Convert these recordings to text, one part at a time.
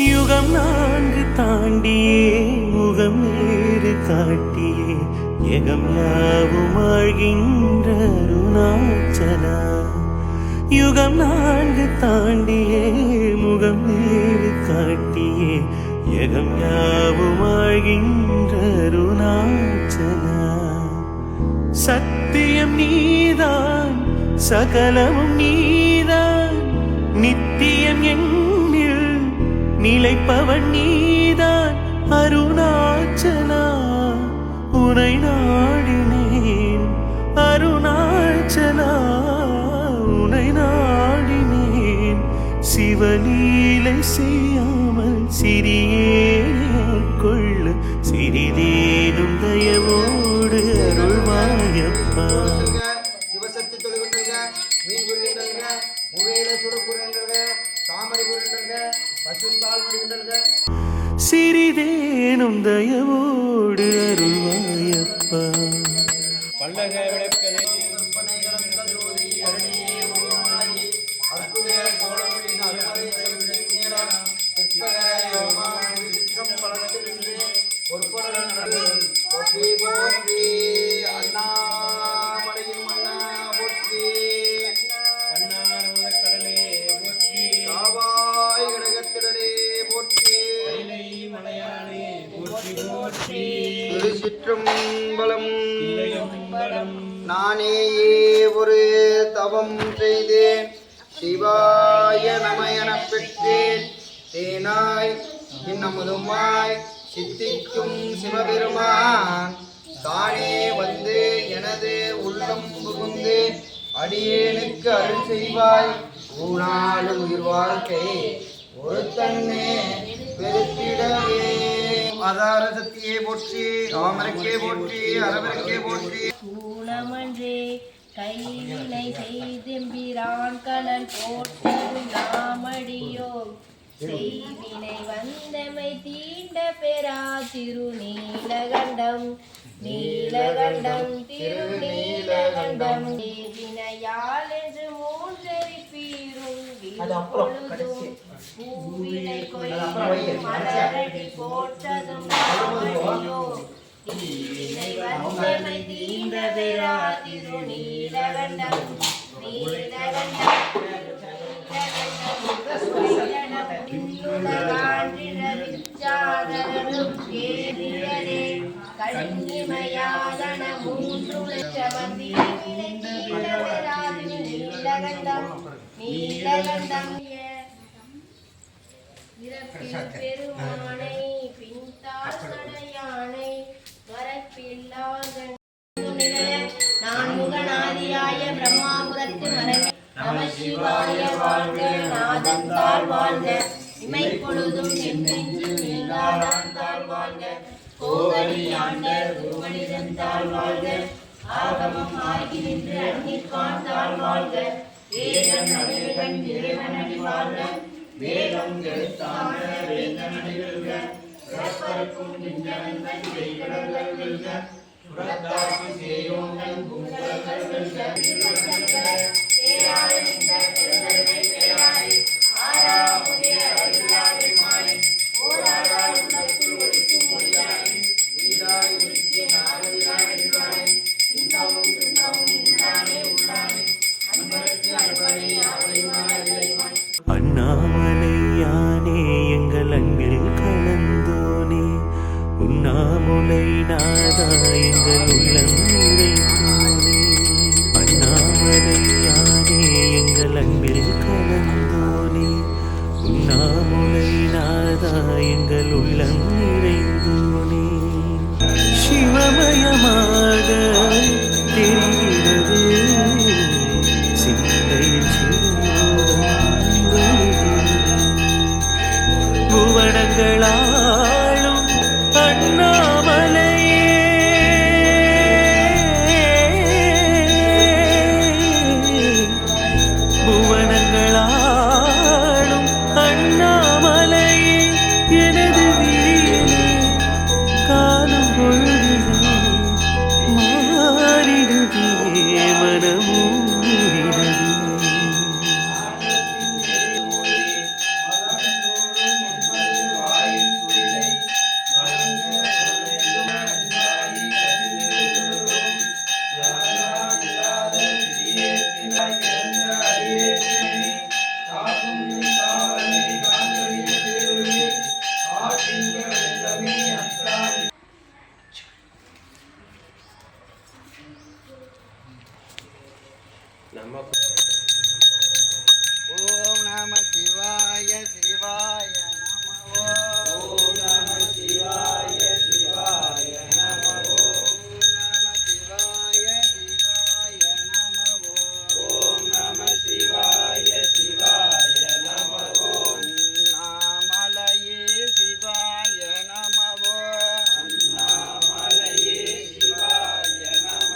யுகம் நான்கு தாண்டியே முகம் வேறு காட்டியே எகம் யாவும் ஆழ்கின்ற அருணாச்சலா. யுகம் நான்கு தாண்டியே முகம் வேறு காட்டியே எகம் யாவும் ஆழ்கின்ற அருணாச்சலா. சத்தியம் நீதான் சகலமும் நீதான் நித்தியம் எண்ணில் நிலைப்பவன் நீதான் அருணாச்சலா. உனை நாடினேன் அருணாச்சலா, உனை நாடினேன். சிவலீலை செய்யாமல் சிறியேன் கொள்ள சிறிதேனும் தயவோடு அருள்வாயப்பா. சிவசக்தி தொழுகின்ற மீன் புரிகின்ற உவேல சுடப்புகின்ற தாமரை புரிகின்ற பசுந்தாள் புரிகின்ற சிறிதேனும் தயவோடு அருள்வாயப்பா. பல்லக விளக்கதே அண்ணாமலையும் அண்ணா போற்றி, கடலே போற்றி, காவாய் கடகத்திடலே போற்றி, மலையானே போற்றி போற்றி. திருச்சிற்றம்பலம். இல்லையம்பலம் நானேயே ஒரு தவம் செய்தேன், சிவாய நமயனப் பெற்றேன். தேனாய் இன்னமுதுமாய் சித்திக்கும் சிவபெருமான் தானே வந்து எனது உள்ளம் புகுந்து அடியேனுக்கு அருள் செய்வாய். ஊனாலும் உயிர் வாழ்க்கை ஒரு தன்னே பெருத்திடவே. ஆதார சக்தியே போற்றி, ராமருக்கே போற்றி, அரவருக்கே போற்றி. சூளமன்றே கைவினை செய்தெம்பிரான் கலன் போற்றும் நாமடியோம் செய்வினை வந்தமை தீண்ட பெறா திருநீலகண்டம். நீலகண்டம் திருநீலகண்டம் வினையால் என்று மூன்றறி பீரும் பொழுதும் பூவினை கொய்யும் மலரடி போற்றதும் நாமடியோ. தீவினை வந்தமை தீண்ட பெறா திருநீலகண்டம். நீலகண்டம் கண்ணிமையாதன மூன்று நீலகண்டம். நீலகண்டம் பெருமானை பின்தாள் சடையானை வரப்பில்லாத நான் முகநாதியாய பிரம்மாபுரத்து மரமே. நம சிவாய வாழ்க, நாதன் தாழ் வாழ்க, இமை பொழுதும் என்றென்று நீங்காதான் தாழ் வாழ்க. கோகலி ஆண்ட குருமனிதன் தாழ் வாழ்க, ஆகமம் ஆகி நின்று அன்னிற்கான் தாழ் வாழ்க. வேதன் அநேகன் இறைவன் அடி வாழ்க, வேதம் எழுத்தான வேந்தன் அடிகள்க. பிறப்பருக்கும் விஞ்ஞானந்தன் செய்கடல்கள் வெல்க, புறத்தாக்கு சேயோங்கன் குங்கல்கள் வெல்க. அண்ணாமலை யானே எங்கள் அன்பில் கலந்தோனே, உண்ணாமுலை நாதா எங்கள் உள்ளம் நிறைந்தோனே. அண்ணாமலை யானே எங்கள் அன்பில் கலந்தோனே, உண்ணாமுலை நாதா எங்கள் உள்ளம் நிறைந்தோனே. சிவமயமாக தெரிகிறது சிந்தையில் புவனங்களாளும் அண்ணாமலையே. புவனங்களாளும் அண்ணாமலையே, எனது விழியிலே காணும் பொழுதிலே ஓம் நம சிவாய சிவாய நம ஓம் நம சிவாய சிவாய நம ஓம் நம சிவாய சிவாய நம ஓம் நம சிவாய சிவாய நம அண்ணாமலையே சிவாய நம அண்ணாமலையே சிவாய நம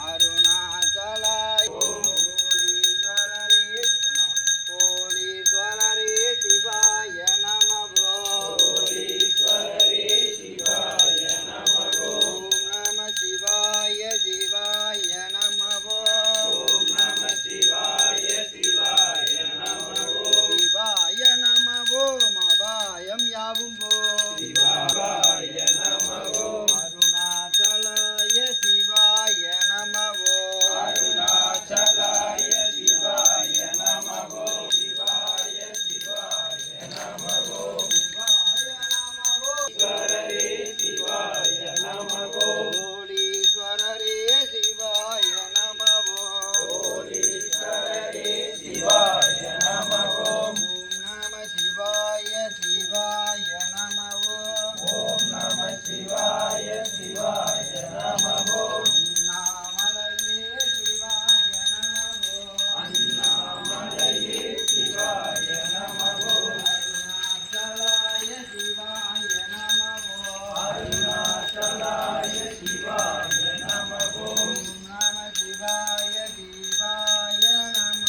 அருணாச்சலாய கோடீஸ்வரரே சிவாய நம கோடீஸ்வரரே சிவாய நம ஓம் நம சிவாய சிவாய நம ஓம் நம சிவாய சிவாய நம சிவாய நம ஓம் அபாயம் யாவும் சிவாய நம அருணாச்சலாய சிவாய நம அருணாச்சலாய சிவாய நம சிவாய சிவாய நம ஈஸ்வரரே சிவாய நம கோடீஸ்வரரே சிவாய நம கோடீஸ்வரரே சிவாய நம ஓம் நம சிவாய சிவாய நம ஓம் நம சிவாய சிவாய நம அண்ணாமலையே சிவாய நம அண்ணாமலையே சிவாய நம அருணாச்சலாய சிவாய நம அருணாச்சலாய சிவாய நம ஓம் நம சிவாய சிவாய நம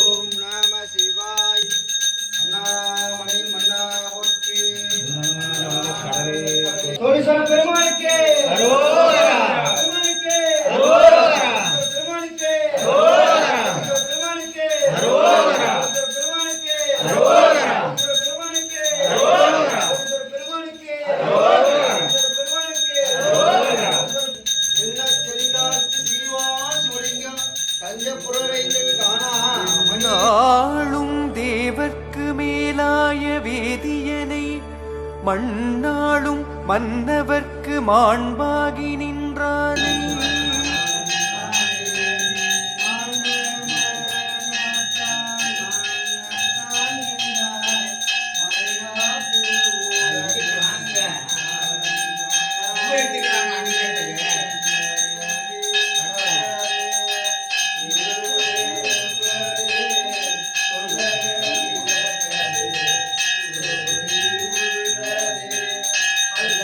ஓம் நம சிவாய அண்ணாமலையின் மன்னா போற்றி தோழீஸ்வர பெருமானுக்கு பெருமானுக்கு பெருமானுக்கு பெருமானுக்கு பெருமானுக்கு பெருமானுக்கு நாளும் தேவர்க்கு மேலாய வேதியனை மண்ணாளும் மன்னவர்க்கு மாண்பாகி நின்றானே அல்ல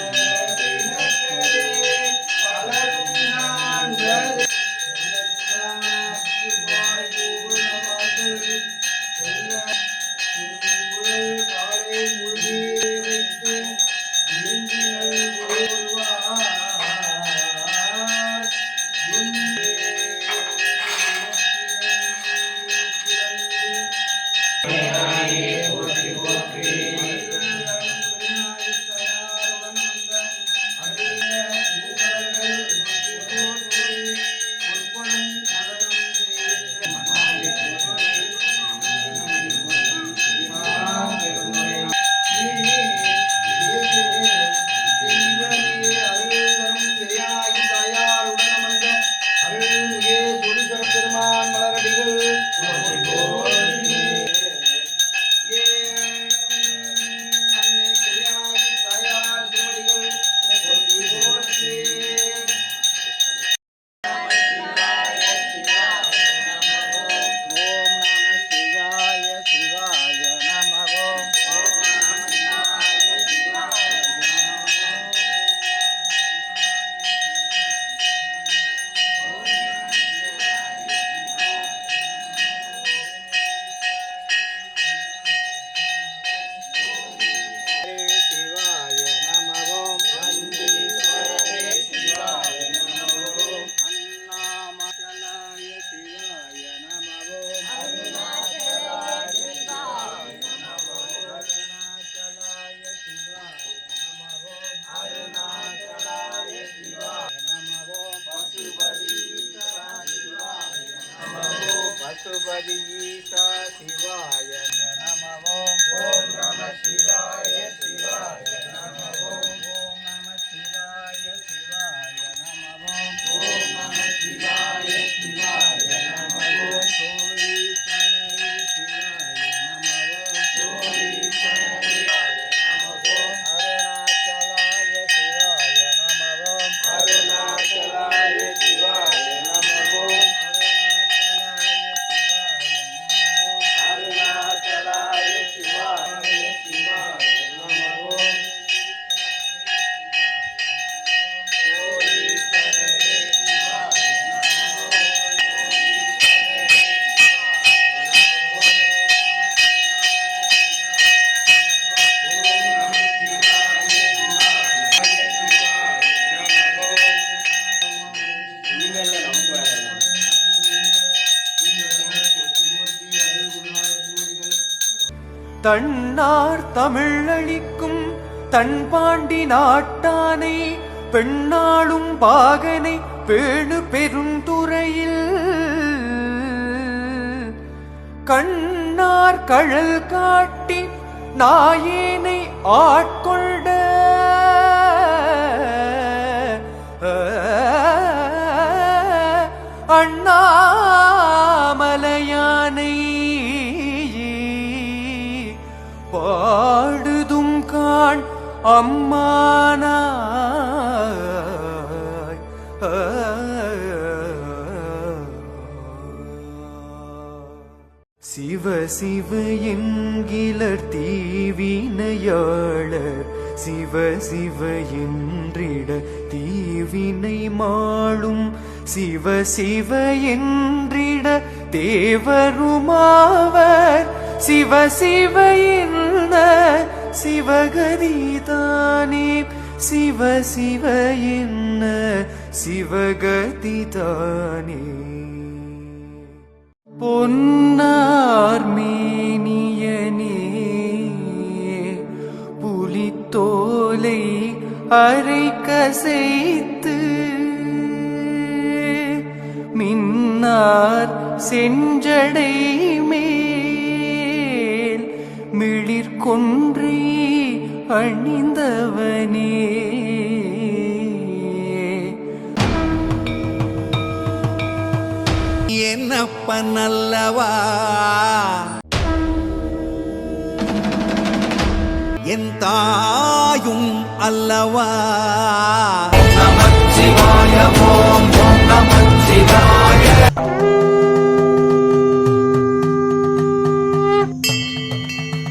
பசுபதி ஈசா சிவாய நம ஓம் ஓம் நம சிவாய சிவாய நம ஓம் ஓம் நம சிவாய சிவாய நம ஓம் ஓம் நம சிவாய சிவாய நம ஓம் சோழீஸ்வரரே சிவாய நம ஓம் சோழீஸ்வரரே நம ஓம் அருணாச்சலாய சிவாய நம ஓம் அருணாச்சலாய சிவாய நம ஓம் அருணாச்சலாய சிவாய சிவாய நம ஓம் சோழீஸ்வரரே சிவாய தன்னார் தமிழளிக்கும் தன்பாண்டி நாட்டானை பெண்ணாளும் பாகனை பேணு பெருந்துறையில் கண்ணார் கழல் காட்டி நாயேனை ஆட்கொண்ட அண்ணாமலையானை பாடுதும் காண் அம்மானாய் சிவ சிவ என்கிலர் தீவினையாளர் சிவ சிவ என்றிட தீவினை மாளும் சிவ சிவ என்றிட தேவருமாவர் சிவ சிவ என்ன சிவகதிதானே சிவ சிவ என்ன சிவகதிதானே பொன்னார் மேனியனே புலித்தோலை அரை கசைத்து மின்னார் செஞ்சடை மேல் மிளிர்கொன்றை அணிந்தவனே என்னப்பன் அல்லவா என் தாயும் அல்லவா